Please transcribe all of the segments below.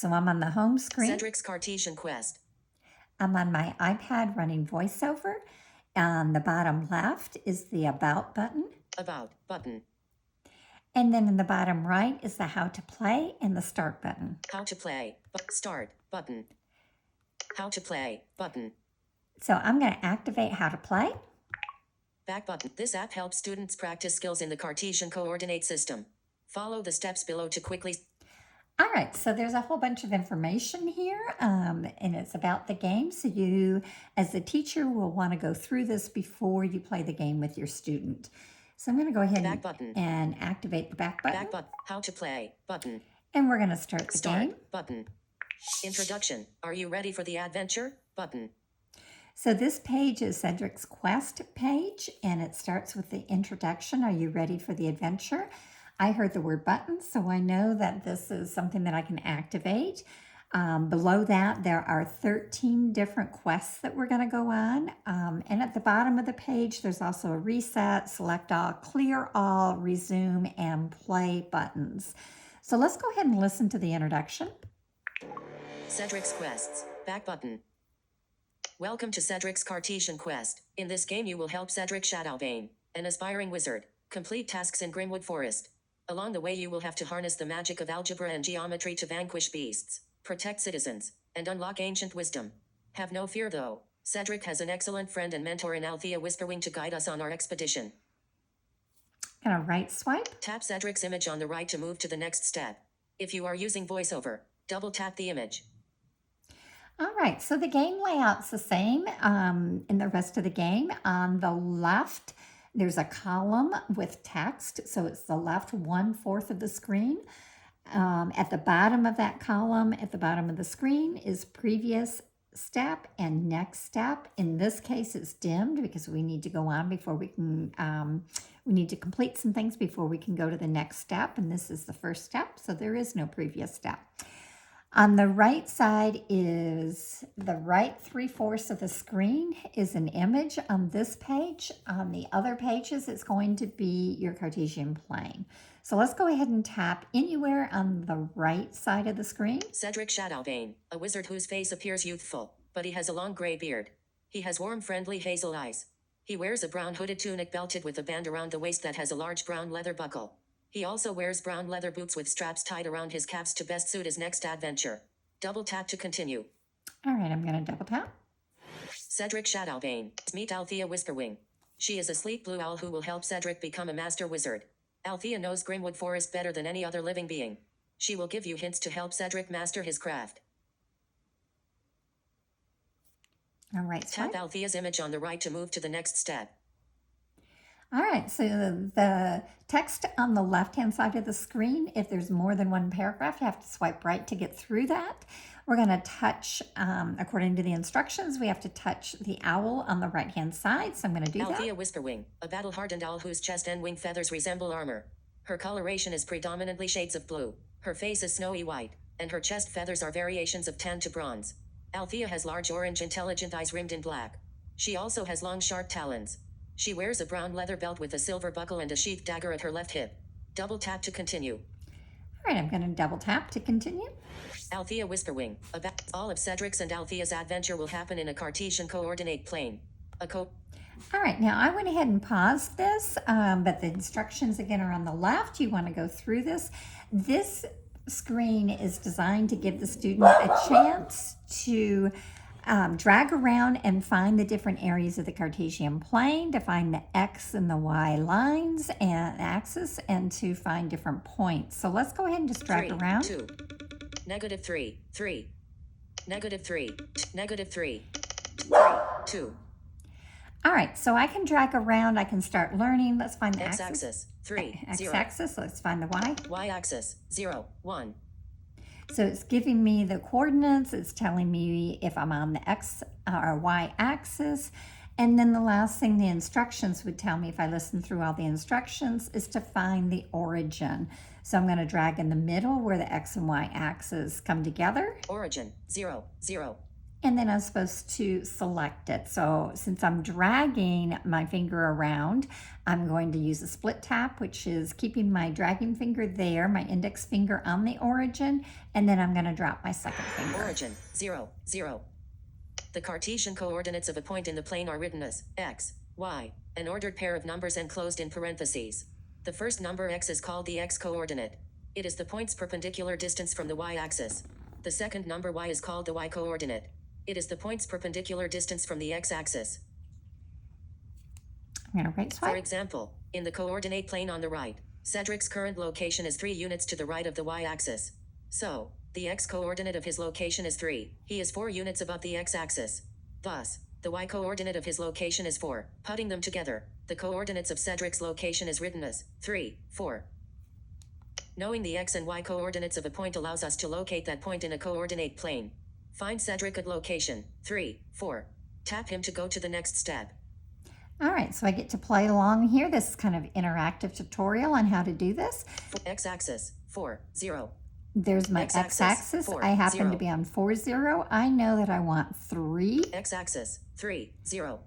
So I'm on the home screen. Cedric's Cartesian quest. I'm on my iPad running VoiceOver. On the bottom left is the About button. About button. And then in the bottom right is the How to Play and the Start button. How to play. Start button. How to play button. So I'm going to activate How to Play. Back button. This app helps students practice skills in the Cartesian coordinate system. Follow the steps below to quickly. All right, so there's a whole bunch of information here, and it's about the game. So you, as the teacher, will want to go through this before you play the game with your student. So I'm going to go ahead and activate the back button. Back button. How to play button. And we're going to start the game. Button. Introduction. Are you ready for the adventure? Button. So this page is Cedric's Quest page, and it starts with the introduction. Are you ready for the adventure? I heard the word button, so I know that this is something that I can activate. Below that, there are 13 different quests that we're going to go on. And at the bottom of the page, there's also a reset, select all, clear all, resume, and play buttons. So let's go ahead and listen to the introduction. Cedric's Quests. Back button. Welcome to Cedric's Cartesian Quest. In this game you will help Cedric Shadowbane, an aspiring wizard, complete tasks in Grimwood Forest. Along the way you will have to harness the magic of algebra and geometry to vanquish beasts, protect citizens, and unlock ancient wisdom. Have no fear though, Cedric has an excellent friend and mentor in Althea Whisperwing to guide us on our expedition. And a right swipe. Tap Cedric's image on the right to move to the next step. If you are using VoiceOver, double tap the image. All right, so the game layout's the same in the rest of the game. On the left, there's a column with text, so it's the left 1/4 of the screen. At the bottom of that column, at the bottom of the screen, is previous step and next step. In this case, it's dimmed because we need to go on before we can, we need to complete some things before we can go to the next step, and this is the first step, so there is no previous step. On the right side is the right 3/4 of the screen is an image on this page. On the other pages, it's going to be your Cartesian plane. So let's go ahead and tap anywhere on the right side of the screen. Cedric Shadowbane, a wizard whose face appears youthful, but he has a long gray beard. He has warm, friendly hazel eyes. He wears a brown hooded tunic belted with a band around the waist that has a large brown leather buckle. He also wears brown leather boots with straps tied around his calves to best suit his next adventure. Double tap to continue. All right, I'm going to double tap. Cedric Shadowbane. Meet Althea Whisperwing. She is a sleek blue owl who will help Cedric become a master wizard. Althea knows Grimwood Forest better than any other living being. She will give you hints to help Cedric master his craft. All right, tap Althea's image on the right to move to the next step. All right, so the text on the left-hand side of the screen, if there's more than one paragraph, you have to swipe right to get through that. We're going to touch, according to the instructions, we have to touch the owl on the right-hand side, so I'm going to do that. Althea Whisperwing, a battle-hardened owl whose chest and wing feathers resemble armor. Her coloration is predominantly shades of blue. Her face is snowy white, and her chest feathers are variations of tan to bronze. Althea has large orange intelligent eyes rimmed in black. She also has long sharp talons. She wears a brown leather belt with a silver buckle and a sheathed dagger at her left hip. Double tap to continue. All right, I'm going to double tap to continue. Althea Whisperwing. All of Cedric's and Althea's adventure will happen in a Cartesian coordinate plane. All right, now I went ahead and paused this, but the instructions again are on the left. You want to go through this. This screen is designed to give the student a chance to drag around and find the different areas of the Cartesian plane, to find the X and the Y lines and axis, and to find different points. So let's go ahead and just drag around. 2, -3, 3, -3, -3, 2. All right, so I can drag around. I can start learning. Let's find the X-axis, 3, 0. X-axis, let's find the Y. Y-axis, 0, 1. So it's giving me the coordinates. It's telling me if I'm on the X or Y axis. And then the last thing the instructions would tell me, if I listen through all the instructions, is to find the origin. So I'm going to drag in the middle where the X and Y axes come together. Origin, 0, 0. and then I'm supposed to select it. So since I'm dragging my finger around, I'm going to use a split tap, which is keeping my dragging finger there, my index finger on the origin, and then I'm going to drop my second finger. Origin, 0, 0. The Cartesian coordinates of a point in the plane are written as x, y, an ordered pair of numbers enclosed in parentheses. The first number x is called the x-coordinate. It is the point's perpendicular distance from the y-axis. The second number y is called the y-coordinate. It is the point's perpendicular distance from the x-axis. I'm going to right swipe. For example, in the coordinate plane on the right, Cedric's current location is 3 units to the right of the y-axis. So, the x-coordinate of his location is 3. He is 4 units above the x-axis. Thus, the y-coordinate of his location is 4. Putting them together, the coordinates of Cedric's location is written as 3, 4. Knowing the x and y coordinates of a point allows us to locate that point in a coordinate plane. Find Cedric at location 3, 4. Tap him to go to the next step. All right, so I get to play along here. This is kind of interactive tutorial on how to do this. X-axis 4, 0. There's my X-axis, x-axis. 4, I happen 0. to be on 4, 0. I know that I want 3. X-axis 3, 0.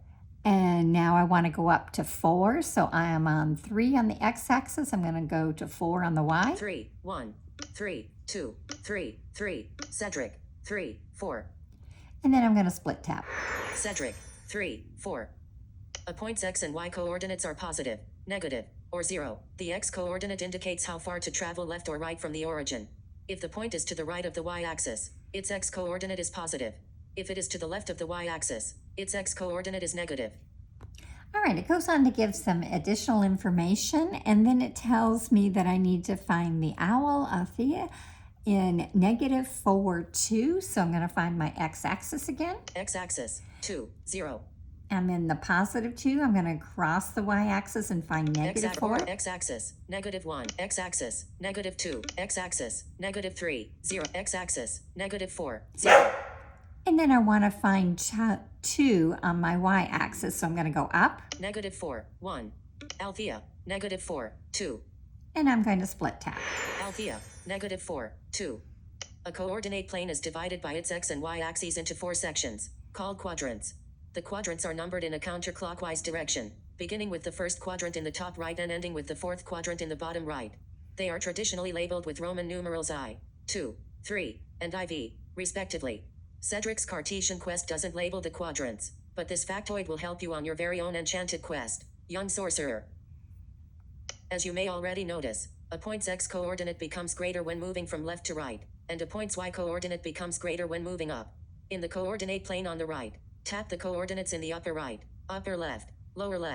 And now I want to go up to 4. So I am on 3 on the x-axis. I'm going to go to 4 on the y. 3, 1, 3, 2, 3, 3. Cedric 3, 4. And then I'm going to split tap. Cedric 3, 4. A point's x and y coordinates are positive, negative, or 0. The x coordinate indicates how far to travel left or right from the origin. If the point is to the right of the y-axis, its x-coordinate is positive. If it is to the left of the y-axis, its x-coordinate is negative. All right, it goes on to give some additional information, and then it tells me that I need to find the owl, Althea, in negative 4, 2. So I'm going to find my x-axis again. X-axis 2, 0. I'm in the positive 2. I'm going to cross the y-axis and find negative 4. X-axis, negative 1. X-axis, negative 2. X-axis, negative 3, 0. X-axis, negative 4, 0. And then I want to find 2 on my y-axis. So I'm going to go up. Negative 4, 1. Althea, negative 4, 2. And I'm going to split tap. Althea, negative 4, 2. A coordinate plane is divided by its x and y axes into 4 sections, called quadrants. The quadrants are numbered in a counterclockwise direction, beginning with the first quadrant in the top right and ending with the fourth quadrant in the bottom right. They are traditionally labeled with Roman numerals I, 2, 3, and IV, respectively. Cedric's Cartesian quest doesn't label the quadrants, but this factoid will help you on your very own enchanted quest, Young Sorcerer. As you may already notice, a point's x-coordinate becomes greater when moving from left to right, and a point's y-coordinate becomes greater when moving up. In the coordinate plane on the right, tap the coordinates in the upper right, upper left, lower left.